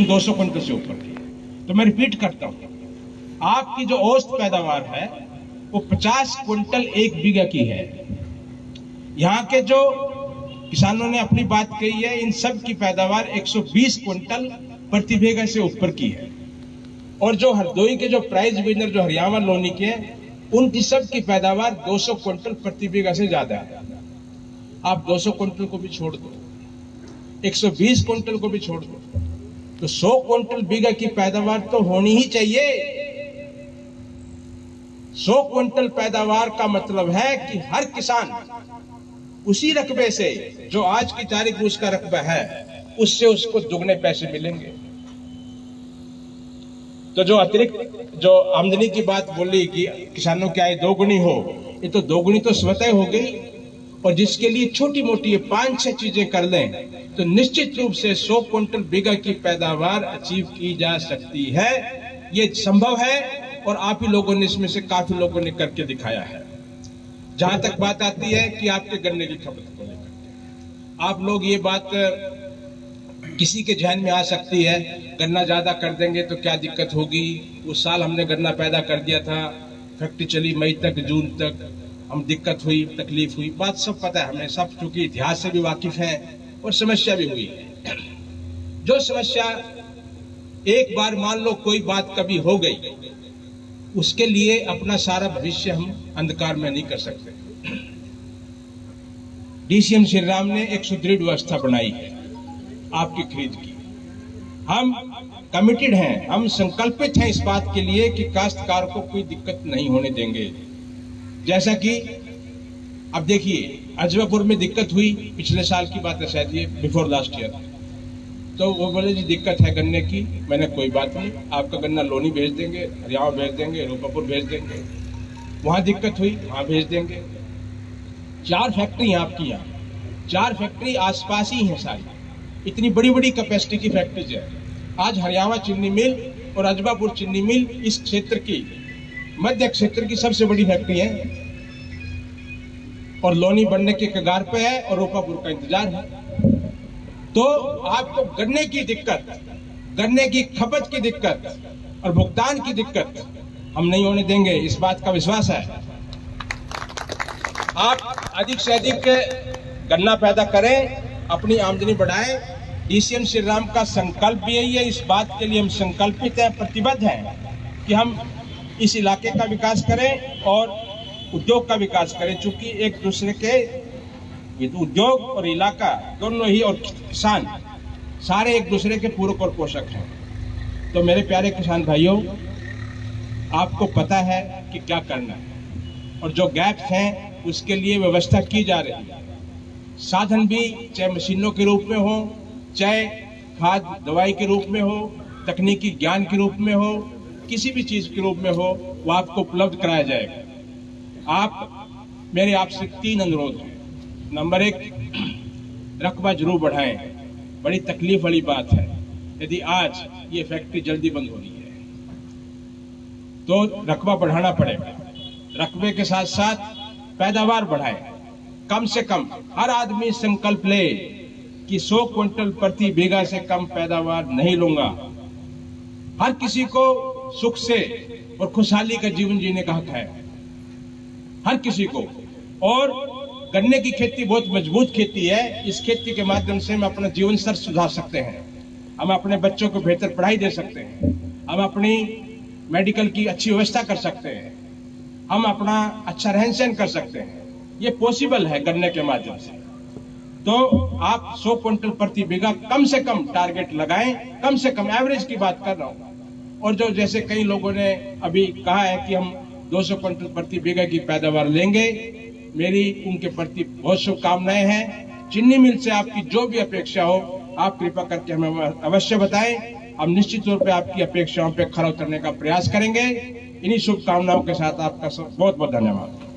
200 quintal से ऊपर की। तो मैं रिपीट करता हूं, आपकी जो औसत पैदावार है वो 50 क्विंटल एक बीघा की है। यहां के जो किसानों ने अपनी बात कही है, इन सब की पैदावार 120 क्विंटल प्रति बीघा से ऊपर की है। और जो हरदोई के जो प्राइज विनर जो हरियाणा लोनी के हैं, उनकी सब की पैदावार 200 क्विंटल प्रति बीघा से ज्यादा है। आप 200 क्विंटल को भी छोड़ दो, 120 क्विंटल को भी छोड़ दो, तो 100 क्विंटल बीघा की पैदावार तो होनी ही चाहिए। 100 क्विंटल पैदावार का मतलब है कि हर किसान उसी रकबे से जो आज की तारीख में उसका रकबा है, उससे उसको दुगने पैसे मिलेंगे। तो जो अतिरिक्त जो आमदनी की बात बोली कि किसानों की आय दोगुनी हो, ये तो दोगुनी तो स्वतः हो गई। और जिसके लिए छोटी मोटी 5-6 चीजें कर लें तो निश्चित रूप से 100 क्विंटल बीघा की पैदावार अचीव की जा सकती है। ये संभव है और आप ही लोगों ने इसमें से काफी लोगों ने करके दिखाया है। जहां तक बात आती है कि आपके गन्ने की खपत को लेकर, आप लोग ये बात किसी के ध्यान में आ सकती है, गन्ना ज्यादा कर देंगे तो क्या दिक्कत होगी। उस साल हमने गन्ना पैदा कर दिया था, फैक्ट्री चली मई तक, जून तक, हम दिक्कत हुई, तकलीफ हुई, बात सब पता है हमें, सब चूंकि इतिहास से भी वाकिफ हैं और समस्या भी हुई है। जो समस्या एक बार मान लो कोई बात कभी हो गई, उसके लिए अपना सारा भविष्य हम अंधकार में नहीं कर सकते। डीसीएम श्री राम ने एक सुदृढ़ व्यवस्था बनाई है आपकी खरीद की। हम कमिटेड हैं, हम संकल्पित हैं इस बात के लिए कि काश्तकार को कोई दिक्कत नहीं होने देंगे। जैसा कि अब देखिए, अजवापुर में दिक्कत हुई, पिछले साल की बात है शायद, ये बिफोर लास्ट ईयर। तो वो बोले जी दिक्कत है गन्ने की। मैंने कोई बात नहीं, आपका गन्ना लोनी भेज देंगे, हरियाणा भेज देंगे, रूपापुर भेज देंगे। वहां दिक्कत हुई, वहां भेज देंगे। 4 फैक्ट्री हैं आपकी, यहाँ 4 फैक्ट्री आसपास ही हैं सारी, इतनी बड़ी बड़ी कैपेसिटी की फैक्ट्रीज है। आज हरियाणा चीनी मिल और अजवापुर चीनी मिल इस क्षेत्र की, मध्य क्षेत्र की सबसे बड़ी फैक्ट्री है और लोनी बनने के कगार पे है और रूपापुर का इंतजार है। तो आपको गन्ने की दिक्कत, गन्ने की खपत की दिक्कत और भुगतान की दिक्कत हम नहीं होने देंगे, इस बात का विश्वास है। आप अधिक से अधिक गन्ना पैदा करें, अपनी आमदनी बढ़ाएं। डीसीएम श्री राम का संकल्प भी यही है, इस बात के लिए हम संकल्पित हैं, प्रतिबद्ध हैं कि हम इस इलाके का विकास करें और उद्योग का विकास करें। चूंकि एक दूसरे के, ये तो उद्योग और इलाका दोनों ही और किसान सारे एक दूसरे के पूरक और पोषक हैं। तो मेरे प्यारे किसान भाइयों, आपको पता है कि क्या करना है और जो गैप्स हैं उसके लिए व्यवस्था की जा रही है। साधन भी चाहे मशीनों के रूप में हो, चाहे खाद दवाई के रूप में हो, तकनीकी ज्ञान के रूप में हो, किसी भी चीज के रूप में हो, वो आपको उपलब्ध कराया जाएगा। आप मेरे आपसे 3 अनुरोध हैं। नंबर 1, रकबा जरूर बढ़ाएं। बड़ी तकलीफ वाली बात है, यदि आज ये फैक्ट्री जल्दी बंद हो रही है तो रकबा बढ़ाना पड़ेगा। रकबे के साथ साथ पैदावार बढ़ाएं। कम से कम हर आदमी संकल्प ले कि 100 क्विंटल प्रति बीघा से कम पैदावार नहीं लूंगा। हर किसी को सुख से और खुशहाली का जीवन जीने का हक है, हर किसी को। और गन्ने की खेती बहुत मजबूत खेती है। इस खेती के माध्यम से हम अपना जीवन स्तर सुधार सकते हैं, हम अपने बच्चों को बेहतर पढ़ाई दे सकते हैं, हम अपनी मेडिकल की अच्छी व्यवस्था कर सकते हैं, हम अपना अच्छा रहन सहन कर सकते हैं। ये पॉसिबल है गन्ने के माध्यम से। तो आप 100 क्विंटल प्रति बीघा कम से कम टारगेट लगाएं, कम से कम, एवरेज की बात कर रहा हूं। और जो जैसे कई लोगों ने अभी कहा है कि हम 200 क्विंटल प्रति बीघा की पैदावार लेंगे, मेरी उनके प्रति बहुत शुभकामनाएं हैं। चीनी मिल से आपकी जो भी अपेक्षा हो, आप कृपा करके हमें अवश्य बताएं। हम निश्चित तौर पे आपकी अपेक्षाओं पे खरा उतरने का प्रयास करेंगे। इन्हीं शुभकामनाओं के साथ आपका बहुत बहुत धन्यवाद।